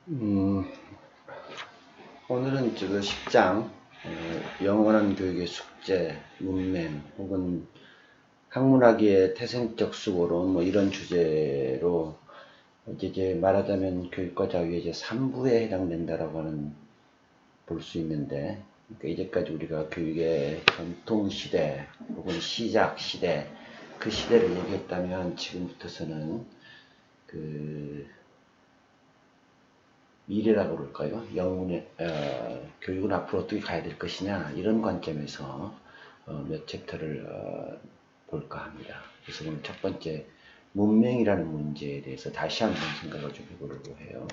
음, 오늘은 저 10장 영원한 교육의 숙제, 문맹 혹은 학문학의 태생적 수고론 뭐 이런 주제로 이제 말하자면 교육과 자유의 이제 3부에 해당된다라고 하는 볼 수 있는데, 그러니까 이제까지 우리가 교육의 전통 시대 혹은 시작 시대, 그 시대를 얘기했다면 지금부터서는 그 미래라고 그럴까요? 영혼의 교육은 앞으로 어떻게 가야 될 것이냐, 이런 관점에서 몇 챕터를 볼까 합니다. 그래서 오늘 첫 번째 문맹이라는 문제에 대해서 다시 한번 생각을 좀 해보려고 해요.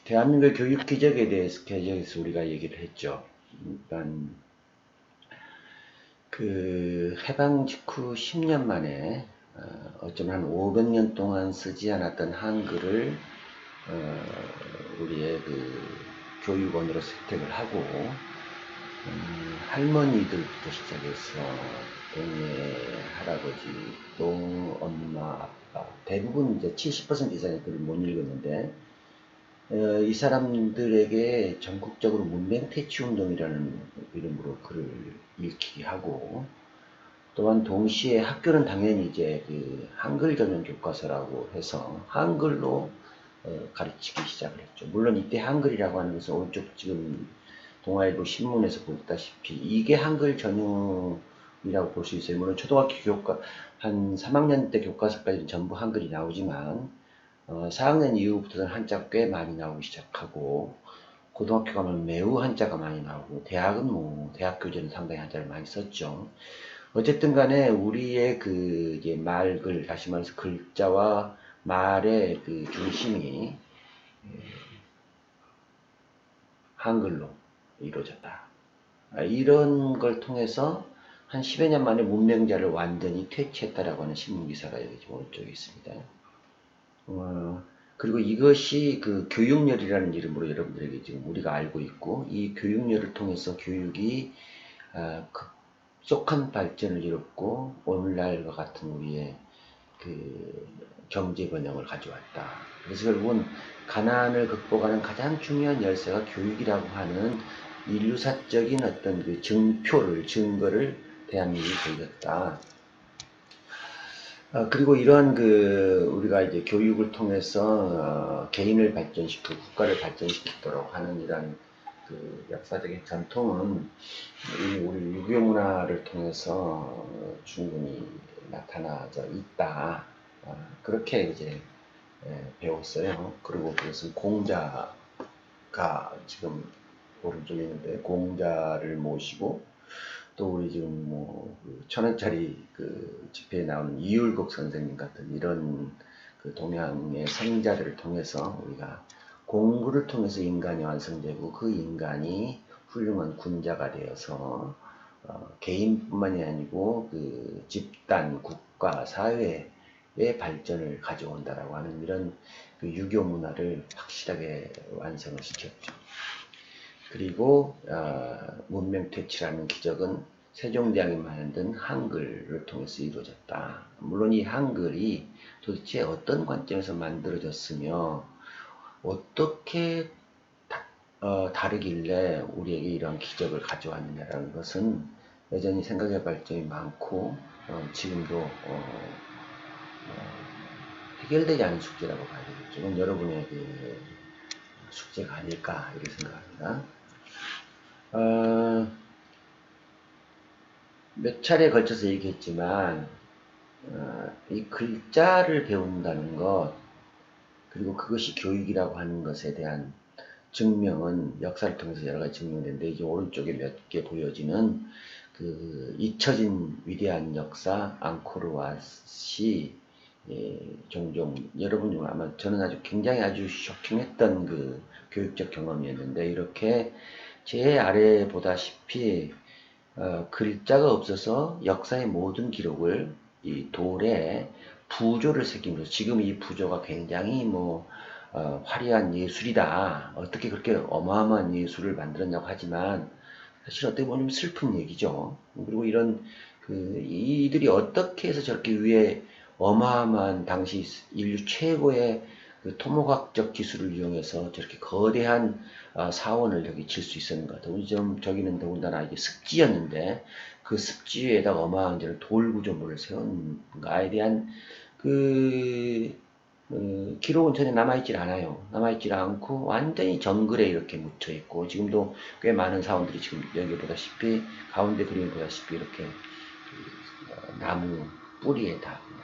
대한민국의 교육 기적에 대해서 우리가 얘기를 했죠. 일단 그 해방 직후 10년 만에 어쩌면 한 500년 동안 쓰지 않았던 한글을 우리의 그 교육원으로 채택을 하고, 할머니들부터 시작해서 동네 할아버지, 동엄마, 아빠, 대부분 이제 70% 이상의 글을 못 읽었는데, 이 사람들에게 전국적으로 문맹퇴치운동이라는 이름으로 글을 읽히게 하고, 또한 동시에 학교는 당연히 이제 그 한글 전용 교과서라고 해서 한글로 가르치기 시작을 했죠. 물론 이때 한글이라고 하는 것은 오른쪽 지금 동아일보 신문에서 보다시피 이게 한글 전용이라고 볼 수 있어요. 물론 초등학교 교과 한 3학년 때 교과서까지는 전부 한글이 나오지만 4학년 이후부터는 한자가 꽤 많이 나오기 시작하고, 고등학교 가면 매우 한자가 많이 나오고, 대학은 뭐 대학 교재는 상당히 한자를 많이 썼죠. 어쨌든 간에 우리의 그 이제 말글, 다시 말해서 글자와 말의 그 중심이 한글로 이루어졌다. 이런 걸 통해서 한 10여 년 만에 문맹자를 완전히 퇴치했다라고 하는 신문 기사가 여기 오른쪽에 있습니다. 그리고 이것이 그 교육열이라는 이름으로 여러분들에게 지금 우리가 알고 있고, 이 교육열을 통해서 교육이 급속한 발전을 이뤘고 오늘날과 같은 우리의 그 경제 번영을 가져왔다. 그래서 결국은 가난을 극복하는 가장 중요한 열쇠가 교육이라고 하는 인류사적인 어떤 그 증거를 대한민국이 보였다. 그리고 이러한 그 우리가 이제 교육을 통해서 개인을 발전시키고 국가를 발전시키도록 하는 이런 그 역사적인 전통은 우리 유교 문화를 통해서 충분히 나타나져 있다. 그렇게 이제 배웠어요. 그리고 그것은 공자가 지금 오른쪽에 있는데, 공자를 모시고 또 우리 지금 뭐그 1,000원짜리 그 집회에 나오는 이율곡 선생님 같은 이런 그 동양의 생자들을 통해서 우리가 공부를 통해서 인간이 완성되고, 그 인간이 훌륭한 군자가 되어서 개인뿐만이 아니고 그 집단, 국가, 사회의 발전을 가져온다라고 하는 이런 그 유교 문화를 확실하게 완성을 시켰죠. 그리고 문명퇴치라는 기적은 세종대왕이 만든 한글을 통해서 이루어졌다. 물론 이 한글이 도대체 어떤 관점에서 만들어졌으며 어떻게 다르길래 우리에게 이런 기적을 가져왔느냐라는 것은 여전히 생각해볼 점이 많고, 지금도 해결되지 않은 숙제라고 봐야 되겠죠. 이건 여러분의 그 숙제가 아닐까 이렇게 생각합니다. 몇 차례에 걸쳐서 얘기했지만 이 글자를 배운다는 것, 그리고 그것이 교육이라고 하는 것에 대한 증명은 역사를 통해서 여러 가지 증명되는데, 이제 오른쪽에 몇 개 보여지는 그 잊혀진 위대한 역사 앙코르왓이 종종 여러분 아마 저는 아주 굉장히 아주 쇼킹했던 그 교육적 경험이었는데, 이렇게 제 아래 보다시피 글자가 없어서 역사의 모든 기록을 이 돌에 부조를 새기면서, 지금 이 부조가 굉장히 화려한 예술이다, 어떻게 그렇게 어마어마한 예술을 만들었냐고 하지만 사실 어떻게 보면 슬픈 얘기죠. 그리고 이런 이들이 어떻게 해서 저렇게 위에 어마어마한 당시 인류 최고의 그 토목학적 기술을 이용해서 저렇게 거대한 사원을 여기 칠 수 있었는 것 같아요. 우리 좀 저기는 더군다나 이게 습지였는데 그 습지 위에다가 어마어마한 돌 구조물을 세운 거에 대한 그 기록은 전혀 남아있질 않아요. 남아있질 않고 완전히 정글에 이렇게 묻혀있고 지금도 꽤 많은 사원들이 지금 여기 보다시피 가운데 그림을 보다시피 이렇게 나무 뿌리에다 그냥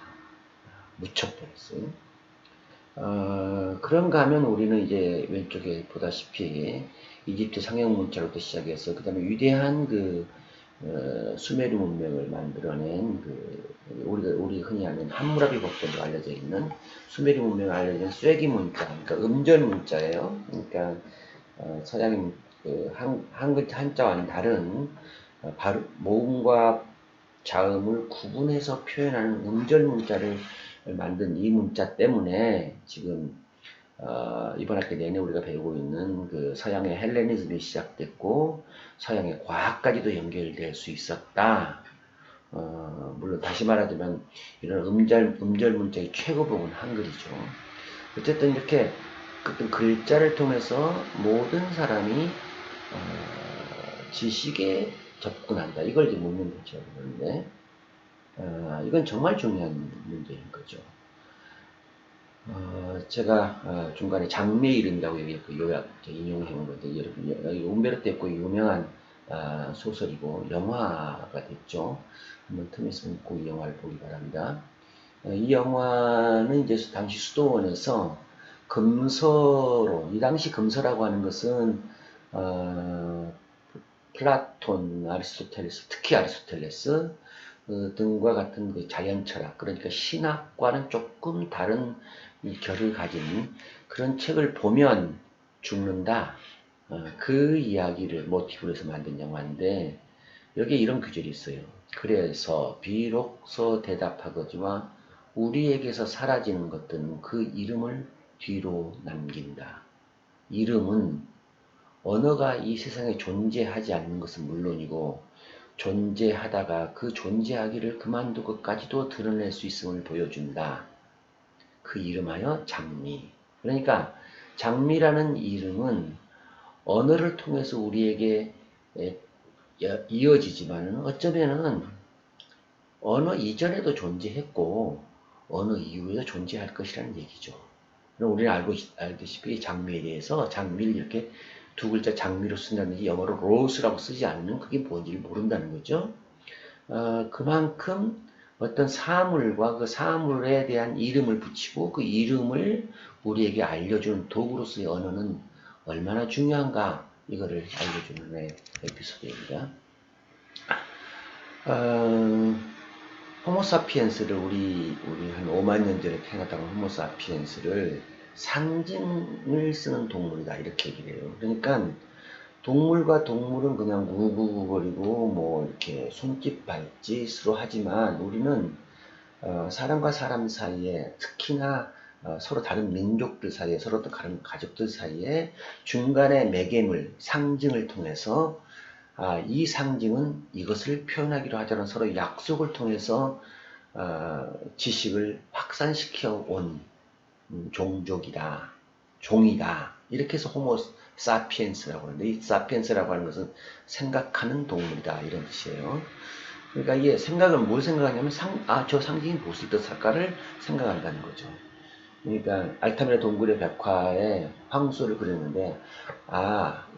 묻혀버렸어요. 그런가 하면 우리는 이제 왼쪽에 보다시피 이집트 상형 문자로부터 시작해서 그 다음에 위대한 그 수메르 문명을 만들어낸 우리 흔히 아는 함무라비 법전으로 알려져 있는 수메르 문명을 알려진 쐐기 문자, 그러니까 음절 문자예요. 그러니까 서양의 한자와는 다른 모음과 자음을 구분해서 표현하는 음절 문자를 만든 이 문자 때문에 지금 이번 학기 내내 우리가 배우고 있는 그 서양의 헬레니즘이 시작됐고 서양의 과학까지도 연결될 수 있었다. 물론 다시 말하자면 이런 음절 문자의 최고봉은 한글이죠. 어쨌든 이렇게 어떤 글자를 통해서 모든 사람이 지식에 접근한다. 이걸 이제 묻는 거죠. 그런데 이건 정말 중요한 문제인 거죠. 제가 중간에 장미의 이름이라고 얘기했고 요약 인용해 온 건데 여러분 움베르토 에코의 유명한 소설이고 영화가 됐죠. 한번 틈 있으면 꼭 이 영화를 보기 바랍니다. 이 영화는 이제 당시 수도원에서 금서로, 이 당시 금서라고 하는 것은 플라톤, 아리스토텔레스, 특히 아리스토텔레스 등과 같은 그 자연 철학, 그러니까 신학과는 조금 다른 결을 가진 그런 책을 보면 죽는다. 그 이야기를 모티브로 해서 만든 영화인데 여기에 이런 구절이 있어요. 그래서 비로소 대답하거지만 우리에게서 사라지는 것들은 그 이름을 뒤로 남긴다. 이름은 언어가 이 세상에 존재하지 않는 것은 물론이고 존재하다가 그 존재하기를 그만두고까지도 드러낼 수 있음을 보여준다. 그 이름하여 장미. 그러니까 장미라는 이름은 언어를 통해서 우리에게 이어지지만 어쩌면은 언어 이전에도 존재했고 언어 이후에도 존재할 것이라는 얘기죠. 그럼 우리는 알다시피 장미에 대해서 장미를 이렇게 두 글자 장미로 쓴다든지 영어로 rose라고 쓰지 않으면 그게 뭔지를 모른다는 거죠. 그만큼 어떤 사물과 그 사물에 대한 이름을 붙이고 그 이름을 우리에게 알려주는 도구로서의 언어는 얼마나 중요한가 이거를 알려주는 에피소드입니다. 호모사피엔스를 우리 한 5만 년 전에 태어났다는 호모사피엔스를 상징을 쓰는 동물이다 이렇게 얘기를 해요. 그러니까 동물과 동물은 그냥 구구거리고 뭐 이렇게 손짓 발짓으로 하지만 우리는 사람과 사람 사이에 특히나 서로 다른 민족들 사이에 서로 또 다른 가족들 사이에 중간에 매개물 상징을 통해서 이 상징은 이것을 표현하기로 하자는 서로 약속을 통해서 지식을 확산시켜 온 종족이다, 종이다. 이렇게 해서 호모 사피엔스라고 하는데 이 사피엔스라고 하는 것은 생각하는 동물이다 이런 뜻이에요. 그러니까 이게 생각을 뭘 생각하냐면 저 상징이 무엇을 뜻할까를 생각한다는 거죠. 그러니까 알타미라 동굴의 벽화에 황소를 그렸는데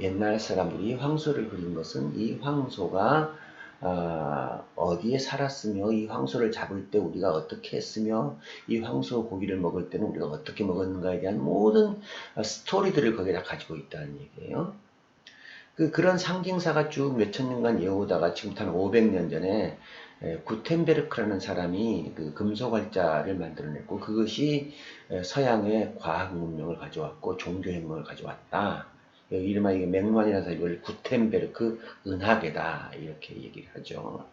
옛날 사람들이 황소를 그린 것은 이 황소가 어디에 살았으며 이 황소를 잡을 때 우리가 어떻게 했으며 이 황소 고기를 먹을 때는 우리가 어떻게 먹었는가에 대한 모든 스토리들을 거기다 가지고 있다는 얘기예요. 그런 상징사가 쭉 몇천 년간 이어오다가 지금부터 한 500년 전에 구텐베르크라는 사람이 그 금속활자를 만들어냈고 그것이 서양의 과학 문명을 가져왔고 종교혁명을 가져왔다. 이름하 이게 맥만이라는 사람이 이걸 구텐베르크 은하계다 이렇게 얘기를 하죠.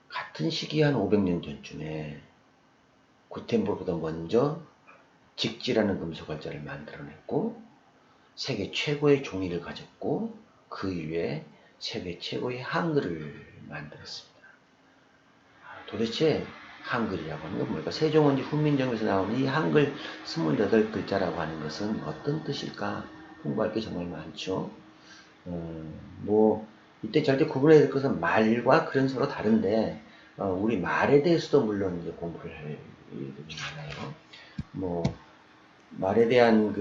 같은 시기 한 500년 전쯤에 구텐베르크보다 먼저 직지라는 금속활자를 만들어냈고 세계 최고의 종이를 가졌고 그 이후에 세계 최고의 한글을 만들었습니다. 도대체 한글이라고 하는 건 뭘까? 세종원지 훈민정음에서 나오는 이 한글 28글자라고 하는 것은 어떤 뜻일까? 공부할 게 정말 많죠. 뭐 이때 절대 구분해야 될 것은 말과 글은 서로 다른데 우리 말에 대해서도 물론 이제 공부를 할 일들이 많아요. 뭐 말에 대한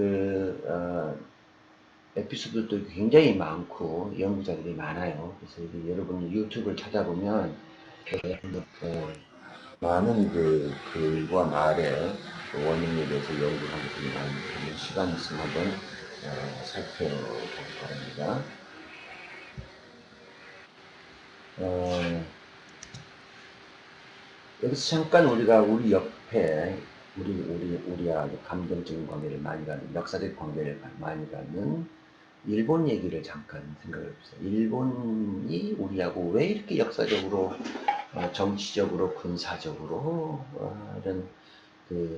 에피소드도 굉장히 많고 연구자들이 많아요. 그래서 여러분 유튜브를 찾아보면 많은 글과 말의 원인에 대해서 연구하는 분이 많은 시간 있으면 한번 살펴보기 바랍니다. 여기서 잠깐 우리가 우리 옆에 우리하고 감정적인 관계를 많이 갖는, 역사적 관계를 많이 갖는 일본 얘기를 잠깐 생각해 보세요. 일본이 우리하고 왜 이렇게 역사적으로, 정치적으로, 군사적으로 이런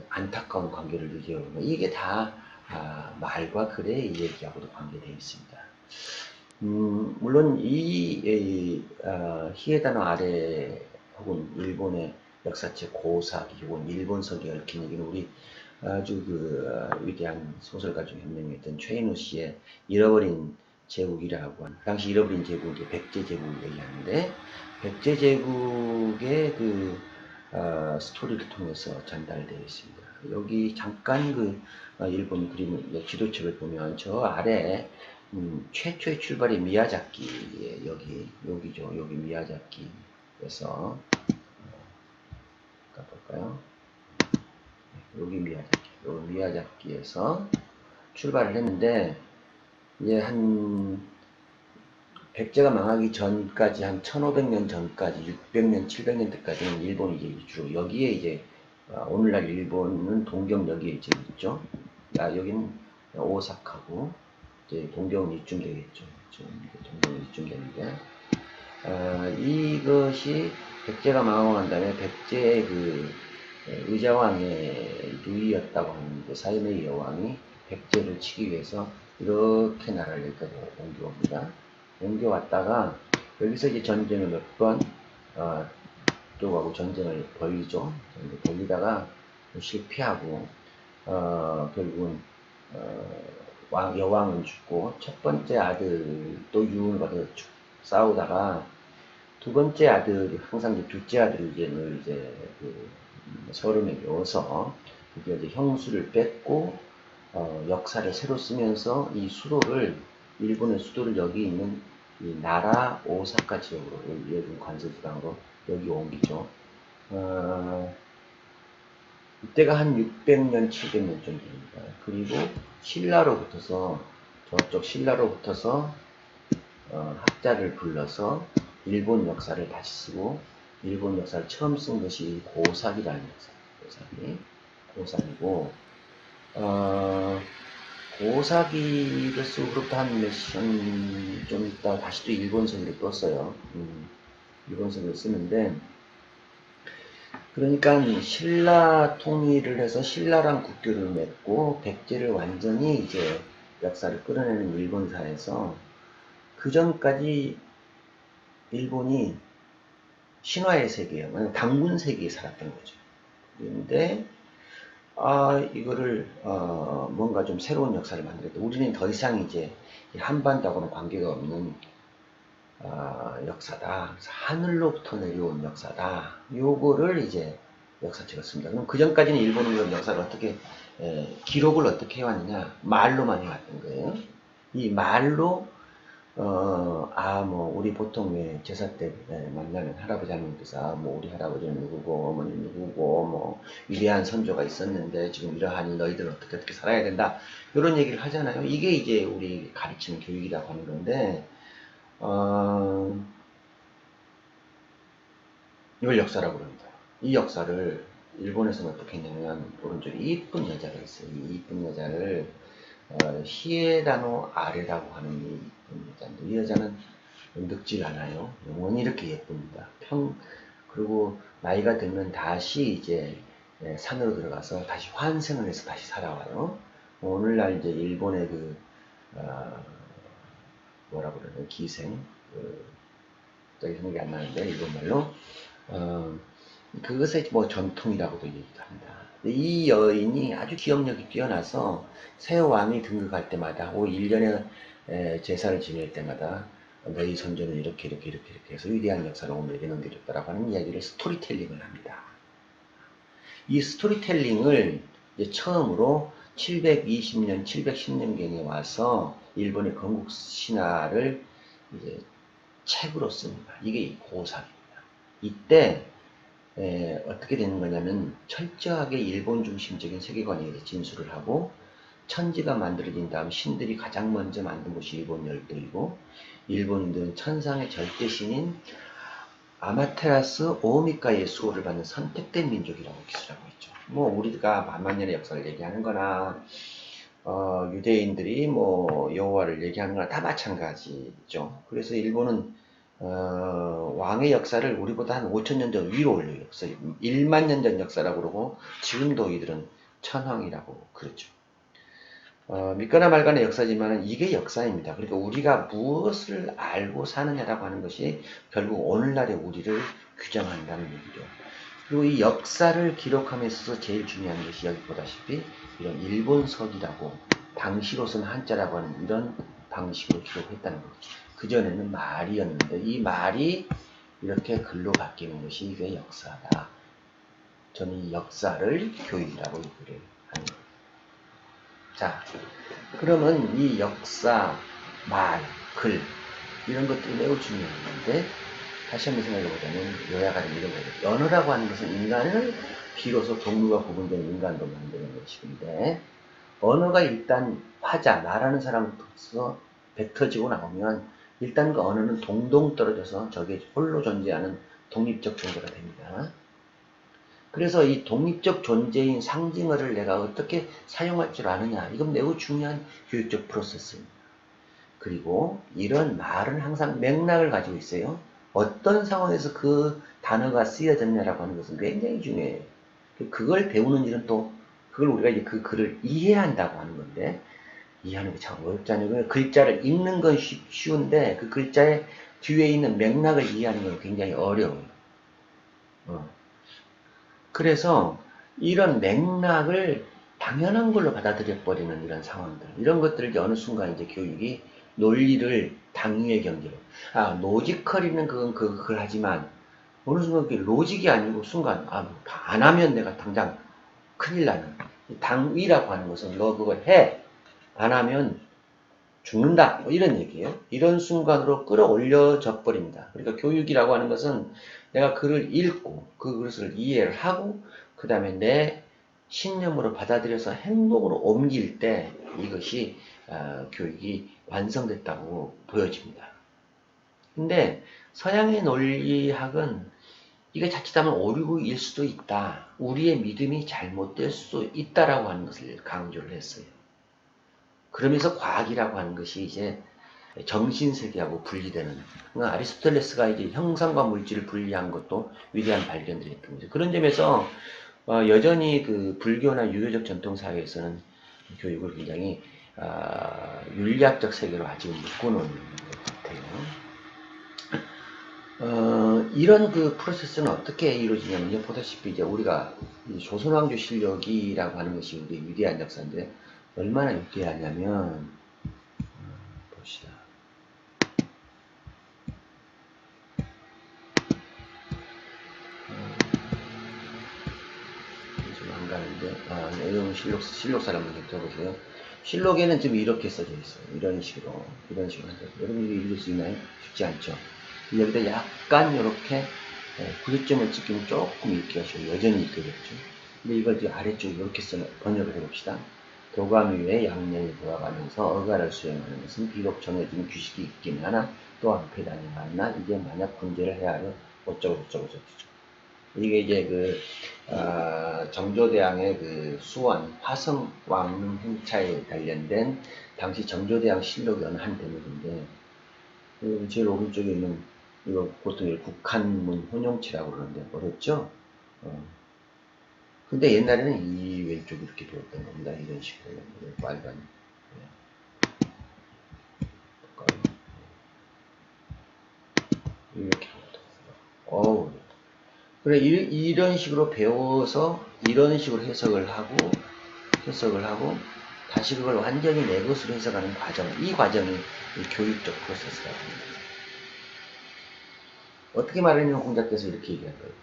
안타까운 관계를 유지하고 이게 다 말과 글의 얘기하고도 관계되어 있습니다. 물론 히에다노 아래 혹은 일본의 역사책 고사기 혹은 일본서기 얽힌 얘기는 우리 아주 위대한 소설가 중 한 명이었던 최인호 씨의 잃어버린 제국이라고 하는, 그 당시 잃어버린 제국이 백제 제국을 얘기하는데, 백제 제국의 스토리를 통해서 전달되어 있습니다. 여기 잠깐 일본 그림 지도책을 보면 저 아래 최초의 출발이 미야자키에 여기죠. 여기 미야자키에서 가볼까요? 여기 미야자키에서 출발을 했는데 이제 한 백제가 망하기 전까지 한 1500년 전까지 600년 700년 때까지는 일본이 이제 주로 여기에 이제 오늘날 일본은 동경 여기에 이제 있죠. 여기는 오사카고 이제 동경은 이쯤 되겠죠. 동경은 이쯤 되는데 이것이 백제가 망하고 난 다음에 백제의 의자왕의 누이였다고 하는 사이메이 여왕이 백제를 치기 위해서 이렇게 나라를 여기까지 옮겨옵니다. 옮겨왔다가 여기서 이제 전쟁을 몇 번 쪽하고 전쟁을 벌이죠. 벌리다가 실패하고 결국은 여왕은 죽고 첫 번째 아들도 유언을 받아서 싸우다가 두 번째 아들이 항상 이제 둘째 아들이 이제 서름에게 어서 드디어 이제 형수를 뺏고 역사를 새로 쓰면서 이 수도를 일본의 수도를 여기 있는 이 나라 오사카 지역으로 여기 관서지방으로 여기 옮기죠. 이때가 한 600년, 700년 정도입니다. 그리고 신라로부터서 저쪽 신라로부터서 학자를 불러서 일본 역사를 다시 쓰고 일본 역사를 처음 쓴 것이 고사기라는 역사. 고사기고 고사기를 쓰고부터 한 몇 년 좀 있다 다시 또 일본서기를 또 써요. 일본서기를 쓰는데 그러니까 신라 통일을 해서 신라랑 국교를 맺고 백제를 완전히 이제 역사를 끌어내는 일본사에서 그 전까지 일본이 신화의 세계예요. 당군 세계에 살았던 거죠. 그런데 이거를 뭔가 좀 새로운 역사를 만들었다. 우리는 더 이상 이제 한반도하고는 관계가 없는 역사다. 그래서 하늘로부터 내려온 역사다. 요거를 이제 역사책을 씁니다. 그럼 그 전까지는 일본은 그런 역사를 어떻게 기록을 어떻게 해왔느냐? 말로만 해왔던 거예요. 이 말로 뭐 우리 보통 왜 제사 때 만나는 할아버지 할머니께서 뭐 우리 할아버지는 누구고 어머니 누구고 뭐 위대한 선조가 있었는데 지금 이러하니 너희들은 어떻게 살아야 된다 이런 얘기를 하잖아요. 이게 이제 우리 가르치는 교육이라고 하는 건데 이걸 역사라고 합니다. 이 역사를 일본에서는 어떻게 했냐면 오른쪽에 이쁜 여자가 있어요. 이 이쁜 여자를 히에다노 아레라고 하는 이 이쁜 여자인데 이 여자는 늙질 않아요. 영원히 이렇게 예쁩니다. 그리고 나이가 들면 다시 이제 산으로 들어가서 다시 환생을 해서 다시 살아와요. 오늘날 이제 일본의 뭐라고 그러나요? 기생, 갑자기 생각이 안 나는데 일본말로 그것의 뭐 전통이라고도 얘기합니다. 이 여인이 아주 기억력이 뛰어나서 새 왕이 등극할 때마다 1년에 제사를 지낼 때마다 너희 선조는 이렇게 해서 위대한 역사를 오늘에게 넘겨줬다라고 하는 이야기를 스토리텔링을 합니다. 이 스토리텔링을 이제 처음으로 720년, 710년경에 와서 일본의 건국 신화를 이제 책으로 씁니다. 이게 고사입니다. 이때 어떻게 되는 거냐면 철저하게 일본 중심적인 세계관에 진술을 하고 천지가 만들어진 다음 신들이 가장 먼저 만든 곳이 일본 열도이고 일본인들은 천상의 절대신인 아마테라스 오미카의 수호를 받는 선택된 민족이라고 기술하고 있죠. 뭐 우리가 만만년의 역사를 얘기하는 거나 유대인들이 뭐 여호와를 얘기하는 거나 다 마찬가지죠. 그래서 일본은 왕의 역사를 우리보다 한 5천년 전 위로 올려요. 그래서 1만 년 전 역사라고 그러고 지금도 이들은 천황이라고 그러죠. 믿거나 말거나 역사지만 이게 역사입니다. 그러니까 우리가 무엇을 알고 사느냐라고 하는 것이 결국 오늘날의 우리를 규정한다는 얘기죠. 그리고 이 역사를 기록함에 있어서 제일 중요한 것이 여기 보다시피 이런 일본서기라고 당시로서는 한자라고 하는 이런 방식으로 기록했다는 거죠. 그전에는 말이었는데 이 말이 이렇게 글로 바뀌는 것이 이게 역사다. 저는 이 역사를 교육이라고 얘기를 하는 거예요. 자, 그러면 이 역사, 말, 글 이런 것들이 매우 중요한데 다시 한번 생각해보자면 요약하는 이런 거예요. 언어라고 하는 것은 인간을 비로소 동물과 구분되는 인간도 만드는 것인데 언어가 일단 화자, 말하는 사람으로서 뱉어지고 나오면 일단 그 언어는 동동 떨어져서 저게 홀로 존재하는 독립적 존재가 됩니다. 그래서 이 독립적 존재인 상징어를 내가 어떻게 사용할 줄 아느냐 이건 매우 중요한 교육적 프로세스입니다. 그리고 이런 말은 항상 맥락을 가지고 있어요. 어떤 상황에서 그 단어가 쓰여졌냐라고 하는 것은 굉장히 중요해요. 그걸 배우는 일은 또 그걸 우리가 이제 그 글을 이해한다고 하는 건데 이해하는 게 참 어렵잖아요. 글자를 읽는 건 쉬운데 그 글자의 뒤에 있는 맥락을 이해하는 건 굉장히 어려워요. 그래서 이런 맥락을 당연한 걸로 받아들여 버리는 이런 상황들, 이런 것들을 어느 순간 이제 교육이 논리를 당위의 경계로, 로지컬이는 그걸 하지만 어느 순간 그게 로직이 아니고 순간 안 하면 내가 당장 큰일 나는 당위라고 하는 것은 너 그걸 해, 안 하면 죽는다, 뭐 이런 얘기예요. 이런 순간으로 끌어올려져 버립니다. 그러니까 교육이라고 하는 것은 내가 글을 읽고 그것을 이해를 하고 그 다음에 내 신념으로 받아들여서 행동으로 옮길 때 이것이 교육이 완성됐다고 보여집니다. 근데 서양의 논리학은 이게 자칫하면 오류일 수도 있다. 우리의 믿음이 잘못될 수도 있다라고 하는 것을 강조를 했어요. 그러면서 과학이라고 하는 것이 이제 정신세계하고 분리되는, 그러니까 아리스토텔레스가 이제 형상과 물질을 분리한 것도 위대한 발견들이 했던 거죠. 그런 점에서 여전히 그 불교나 유교적 전통 사회에서는 교육을 굉장히 윤리학적 세계로 아직 묶어놓은 것 같아요. 이런 그 프로세스는 어떻게 이루어지냐면요. 보다시피 이제 우리가 조선왕조 실력이라고 하는 것이 우리 위대한 역사인데 얼마나 위대하냐면 봅시다. 지금 안 가는데 여러분 실록사를 한번 펴보세요. 실록에는 지금 이렇게 써져 있어요. 이런 식으로 한다. 여러분 이거 읽을 수 있나요? 쉽지 않죠. 여기다 약간 이렇게 구조점을 찍기는 조금 읽기가 쉬워요. 여전히 읽겠죠. 근데 이걸 이제 아래쪽에 이렇게 번역을 해봅시다. 교감 위에 양면이 돌아가면서 어가를 수행하는 것은 비록 정해진 규칙이 있긴 하나 또한 배단이 많나 이게 만약 군제를 헤아려 어쩌고저쩌고 이게 이제 정조대왕의 그 수원 화성 왕릉 행차에 관련된 당시 정조대왕 실록의 어느 한 대목인데 제일 오른쪽에 있는 이거 보통 국한문 혼용체라고 그러는데 어렵죠? 근데 옛날에는 이 왼쪽 이렇게 배웠던 겁니다. 이런 식으로 빨간 이렇게 어우 그래, 이런 식으로 배워서 이런 식으로 해석을 하고 다시 그걸 완전히 내 것으로 해석하는 과정, 이 과정이 이 교육적 프로세스라고 합니다. 어떻게 말하냐면 공자께서 이렇게 얘기한 거예요.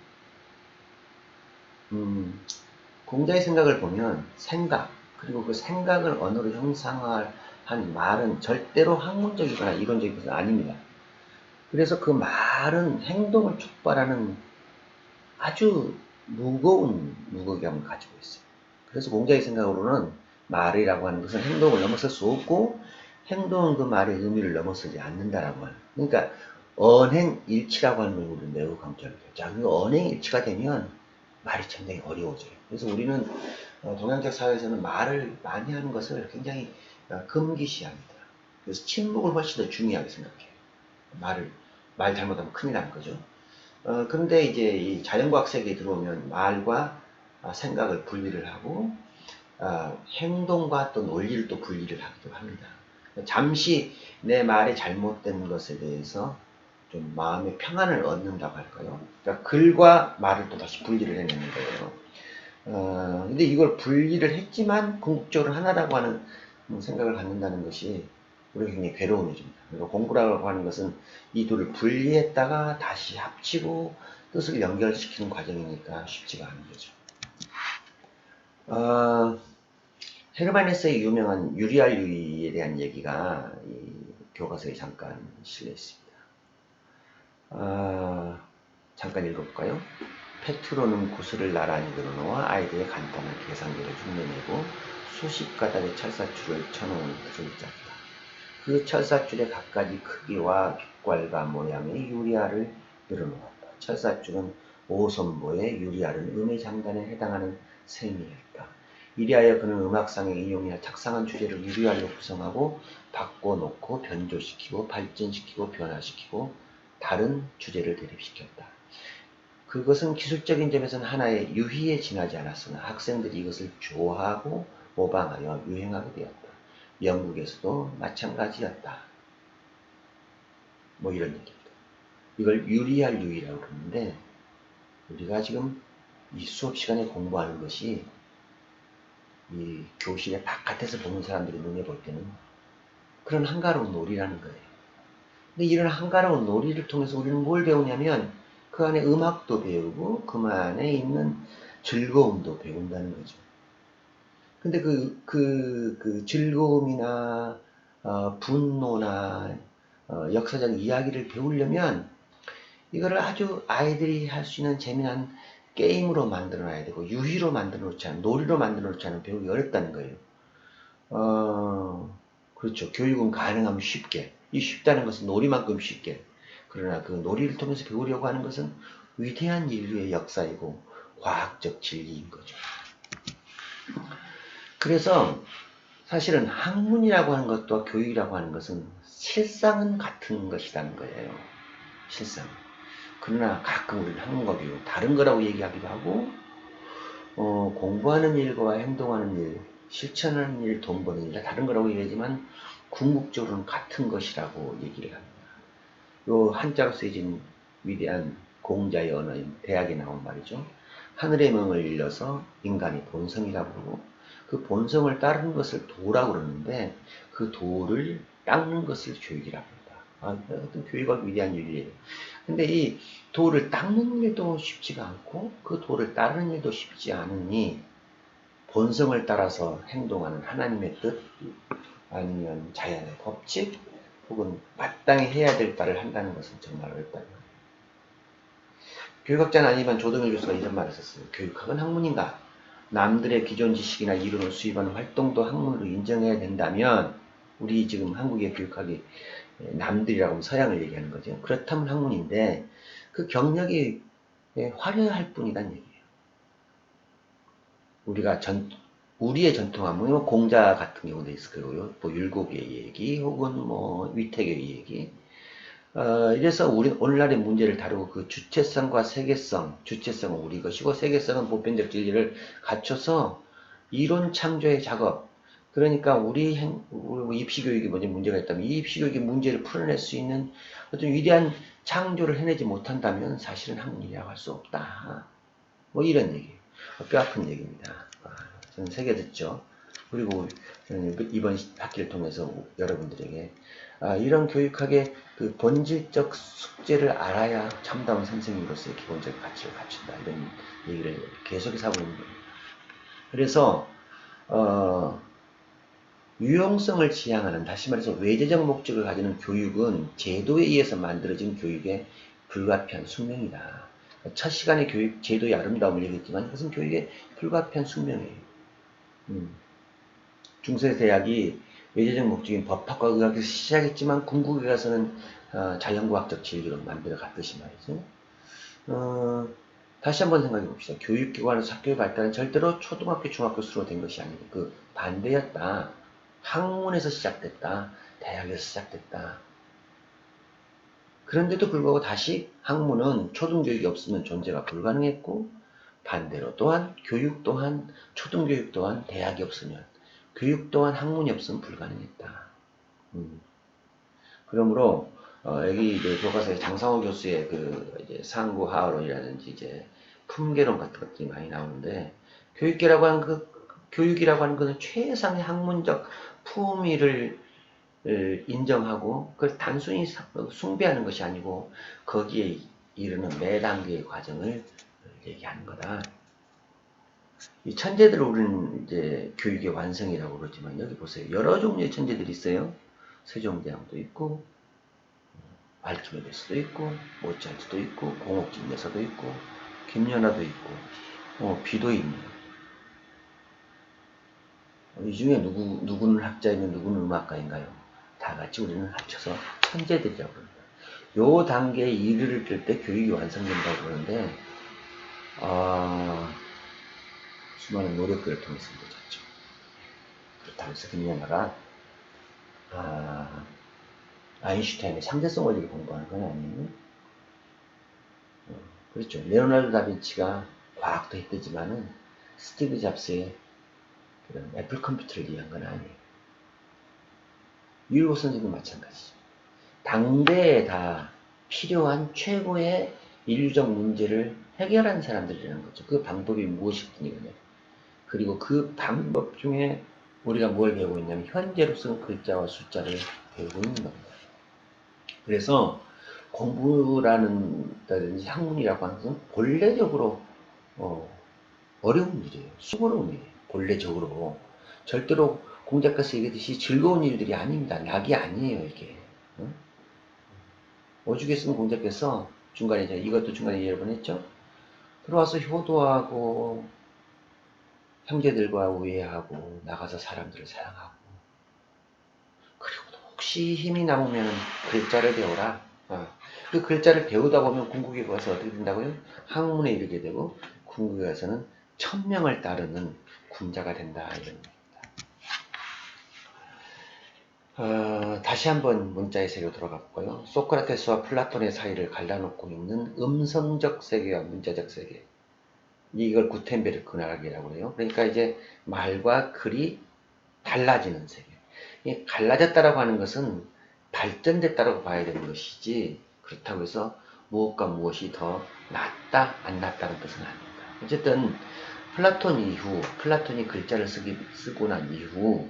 공자의 생각을 보면 생각, 그리고 그 생각을 언어로 형상화한 말은 절대로 학문적이거나 이론적인 것은 아닙니다. 그래서 그 말은 행동을 촉발하는 아주 무거운 무게감을 가지고 있어요. 그래서 공자의 생각으로는 말이라고 하는 것은 행동을 넘어설 수 없고 행동은 그 말의 의미를 넘어서지 않는다라고 하는. 그러니까 언행일치라고 하는 걸 우리는 매우 강조합니다. 자, 그 언행일치가 되면 말이 굉장히 어려워져요. 그래서 우리는 동양적 사회에서는 말을 많이 하는 것을 굉장히 금기시합니다. 그래서 침묵을 훨씬 더 중요하게 생각해요. 말 잘못하면 큰일 나는 거죠. 그런데 이제 이 자연과학 세계에 들어오면 말과 생각을 분리를 하고 행동과 또 논리를 또 분리를 하기도 합니다. 잠시 내 말이 잘못된 것에 대해서 좀 마음의 평안을 얻는다고 할까요? 그러니까 글과 말을 또 다시 분리를 해내는 거예요. 근데 이걸 분리를 했지만 궁극적으로 하나라고 하는 생각을 갖는다는 것이 우리가 굉장히 괴로운 일입니다. 그리고 공부라고 하는 것은 이 둘을 분리했다가 다시 합치고 뜻을 연결시키는 과정이니까 쉽지가 않은 거죠. 헤르만 헤세의 유명한 유리알 유이에 대한 얘기가 이 교과서에 잠깐 실려 있습니다. 잠깐 읽어볼까요? 페트로는 구슬을 나란히 늘어놓아 아이들의 간단한 계산기를 흉내내고 수십 가닥의 철사줄을 쳐놓은 틀을 짰다. 그 철사줄의 갖가지 크기와 빛깔과 모양의 유리알을 늘어놓았다. 철사줄은 5손보의 유리알은 음의 장단에 해당하는 셈이었다. 이리하여 그는 음악상의 인용이나 작상한 주제를 유리알로 구성하고 바꿔놓고 변조시키고 발전시키고 변화시키고 다른 주제를 대립시켰다. 그것은 기술적인 점에서는 하나의 유희에 지나지 않았으나 학생들이 이것을 좋아하고 모방하여 유행하게 되었다. 영국에서도 마찬가지였다. 뭐 이런 얘기입니다. 이걸 유리할 유희라고 그러는데 우리가 지금 이 수업 시간에 공부하는 것이 이 교실의 바깥에서 보는 사람들이 눈에 볼 때는 그런 한가로운 놀이라는 거예요. 근데 이런 한가로운 놀이를 통해서 우리는 뭘 배우냐면 그 안에 음악도 배우고 그 안에 있는 즐거움도 배운다는 거죠. 근데 그 즐거움이나 분노나 역사적 이야기를 배우려면 이거를 아주 아이들이 할 수 있는 재미난 게임으로 만들어 놔야 되고 유희로 만들어 놓지 않은 놀이로 만들어 놓지 않으면 배우기 어렵다는 거예요. 그렇죠. 교육은 가능하면 쉽게. 이 쉽다는 것은 놀이만큼 쉽게. 그러나 그 놀이를 통해서 배우려고 하는 것은 위대한 인류의 역사이고 과학적 진리인 거죠. 그래서 사실은 학문이라고 하는 것과 교육이라고 하는 것은 실상은 같은 것이라는 거예요. 실상. 그러나 가끔 우리는 학문과 교육은 다른 거라고 얘기하기도 하고 공부하는 일과 행동하는 일, 실천하는 일, 돈 버는 일 다 다른 거라고 얘기하지만 궁극적으로는 같은 것이라고 얘기를 합니다. 요 한자로 쓰여진 위대한 공자의 언어인 대학에 나온 말이죠. 하늘의 명을 일러서 인간이 본성이라고 그러고 그 본성을 따르는 것을 도라고 그러는데 그 도를 닦는 것을 교육이라고 합니다. 어떤 교육과 위대한 일이에요. 근데 이 도를 닦는 일도 쉽지가 않고 그 도를 따르는 일도 쉽지 않으니 본성을 따라서 행동하는 하나님의 뜻 아니면 자연의 법칙 혹은 마땅히 해야 될 바를 한다는 것은 정말 어렵다는 거예요. 교육학자는 아니지만 조동일 교수가 이런 말을 썼어요. 교육학은 학문인가? 남들의 기존 지식이나 이론을 수입하는 활동도 학문으로 인정해야 된다면 우리 지금 한국의 교육학이 남들이라고 하면 서양을 얘기하는 거죠. 그렇다면 학문인데 그 경력이 화려할 뿐이란 얘기예요. 우리의 전통 학문이 공자 같은 경우도 있을 거고요. 뭐 율곡의 얘기 혹은 뭐 위태계의 얘기. 이래서 우리 오늘날의 문제를 다루고 그 주체성과 세계성, 주체성은 우리 것이고 세계성은 보편적 진리를 갖춰서 이론 창조의 작업, 그러니까 우리 입시교육이 먼저 문제가 있다면 이 입시교육의 문제를 풀어낼 수 있는 어떤 위대한 창조를 해내지 못한다면 사실은 학문이라고 할 수 없다. 뭐 이런 얘기. 뼈아픈 얘기입니다. 저는 새겨듣죠. 그리고 저는 이번 학기를 통해서 여러분들에게 이런 교육학의 그 본질적 숙제를 알아야 참다운 선생님으로서의 기본적 가치를 갖춘다. 이런 얘기를 계속해서 하고 있는 거예요. 그래서 유용성을 지향하는, 다시 말해서 외제적 목적을 가지는 교육은 제도에 의해서 만들어진 교육의 불가피한 숙명이다. 첫 시간에 교육 제도의 아름다움을 얘기했지만 그것은 교육의 불가피한 숙명이에요. 중세대학이 외제적 목적인 법학과 의학에서 시작했지만 궁극에 가서는 자연과학적 진리로 만들어 갔듯이 말이죠. 다시 한번 생각해 봅시다. 교육기관에서 학교의 발달은 절대로 초등학교, 중학교 수로 된 것이 아니고 그 반대였다. 학문에서 시작됐다. 대학에서 시작됐다. 그런데도 불구하고 다시 학문은 초등교육이 없으면 존재가 불가능했고 반대로 또한 교육 또한 초등교육 또한 대학이 없으면 교육 또한 학문이 없으면 불가능했다. 그러므로 여기 이제 교과서에 장상호 교수의 그 이제 상구하어론이라든지 이제 품계론 같은 것들이 많이 나오는데 교육이라고 하는 것은 최상의 학문적 품위를 인정하고 그걸 단순히 숭배하는 것이 아니고 거기에 이르는 매 단계의 과정을 얘기하는 거다. 이 천재들을 우리는 이제 교육의 완성이라고 그러지만 여기 보세요. 여러 종류의 천재들이 있어요. 세종대왕도 있고 알키메데스도 있고 모차르트도 있고 공업진대사도 있고 김연아도 있고 비도 있네요. 이 중에 누구는 학자이면 누구는 음악가인가요? 다 같이 우리는 합쳐서 천재들이라고 합니다. 요 단계에 이르를 때 교육이 완성된다고 그러는데 수많은 노력들을 통해서 이루어졌죠. 그렇다고 해서 김연아가 아인슈타인의 상대성 원리를 공부하는 건 아니에요. 그렇죠. 레오나르도 다빈치가 과학도 했지만은 스티브 잡스의 그런 애플 컴퓨터를 이해한 건 아니에요. 유일고 선생도 마찬가지죠. 당대에 다 필요한 최고의 인류적 문제를 해결한 사람들이라는 거죠. 그 방법이 무엇이든요. 그리고 그 방법 중에 우리가 뭘 배우고 있냐면 현재로 쓴 글자와 숫자를 배우고 있는 겁니다. 그래서 공부라든지 학문이라고 하는 것은 본래적으로 어려운 일이에요. 수고로운 일이에요. 본래적으로. 절대로 공작가서 얘기했듯이 즐거운 일들이 아닙니다. 낙이 아니에요, 이게. 오죽했으면 공작가서 중간에 이것도 중간에 여러 번 했죠. 들어와서 효도하고 형제들과 우애하고 나가서 사람들을 사랑하고 그리고 혹시 힘이 남으면 글자를 배워라. 그 글자를 배우다 보면 궁극에 가서 어떻게 된다고요? 학문에 이르게 되고 궁극에 가서는 천명을 따르는 군자가 된다. 이런 다시 한번 문자의 세계로 돌아가 볼까요? 소크라테스와 플라톤의 사이를 갈라놓고 있는 음성적 세계와 문자적 세계. 이걸 구텐베르크 근학이라고 해요. 그러니까 이제 말과 글이 달라지는 세계. 이 갈라졌다라고 하는 것은 발전됐다라고 봐야 되는 것이지 그렇다고 해서 무엇과 무엇이 더 낫다 안 낫다는 뜻은 아닙니다. 어쨌든 플라톤이 글자를 쓰고 난 이후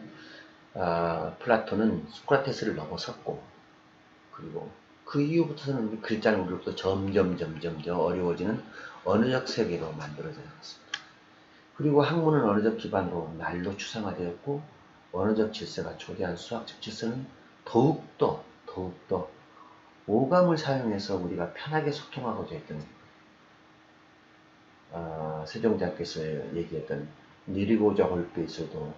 플라톤은 소크라테스를 넘어섰고 그리고 그 이후부터는 글자는 우리로부터 점점 어려워지는 언어적 세계로 만들어졌습니다. 그리고 학문은 언어적 기반으로 날로 추상화되었고 언어적 질서가 초래한 수학적 질서는 더욱더 오감을 사용해서 우리가 편하게 소통하고자 했던 세종대학교에서 얘기했던 느리고자 홀게 있어도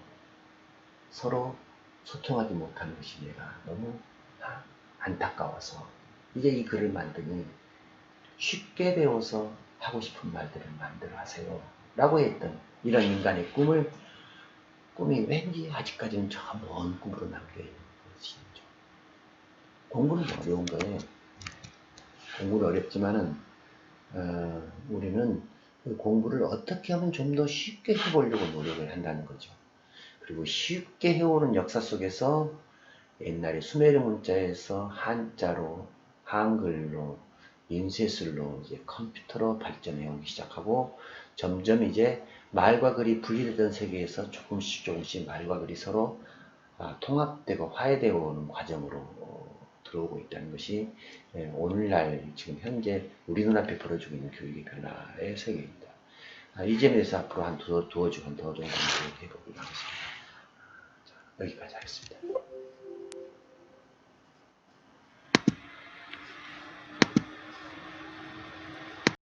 서로 소통하지 못하는 것이 내가 너무 안타까워서 이제 이 글을 만드니 쉽게 배워서 하고 싶은 말들을 만들어 하세요 라고 했던 이런 인간의 꿈이 왠지 아직까지는 저 먼 꿈으로 남겨있는 것이죠. 공부는 어려운 거예요. 공부는 어렵지만은 우리는 그 공부를 어떻게 하면 좀 더 쉽게 해보려고 노력을 한다는 거죠. 그리고 쉽게 해오는 역사 속에서 옛날에 수메르 문자에서 한자로, 한글로, 인쇄술로 이제 컴퓨터로 발전해 오기 시작하고 점점 이제 말과 글이 분리되던 세계에서 조금씩 말과 글이 서로 통합되고 화해되어 오는 과정으로 들어오고 있다는 것이 오늘날 지금 현재 우리 눈앞에 벌어지고 있는 교육의 변화의 세계입니다. 이 점에 대해서 앞으로 한 두어 주간 더 정도 공부해 보도록 하겠습니다. 자, 여기까지 하겠습니다.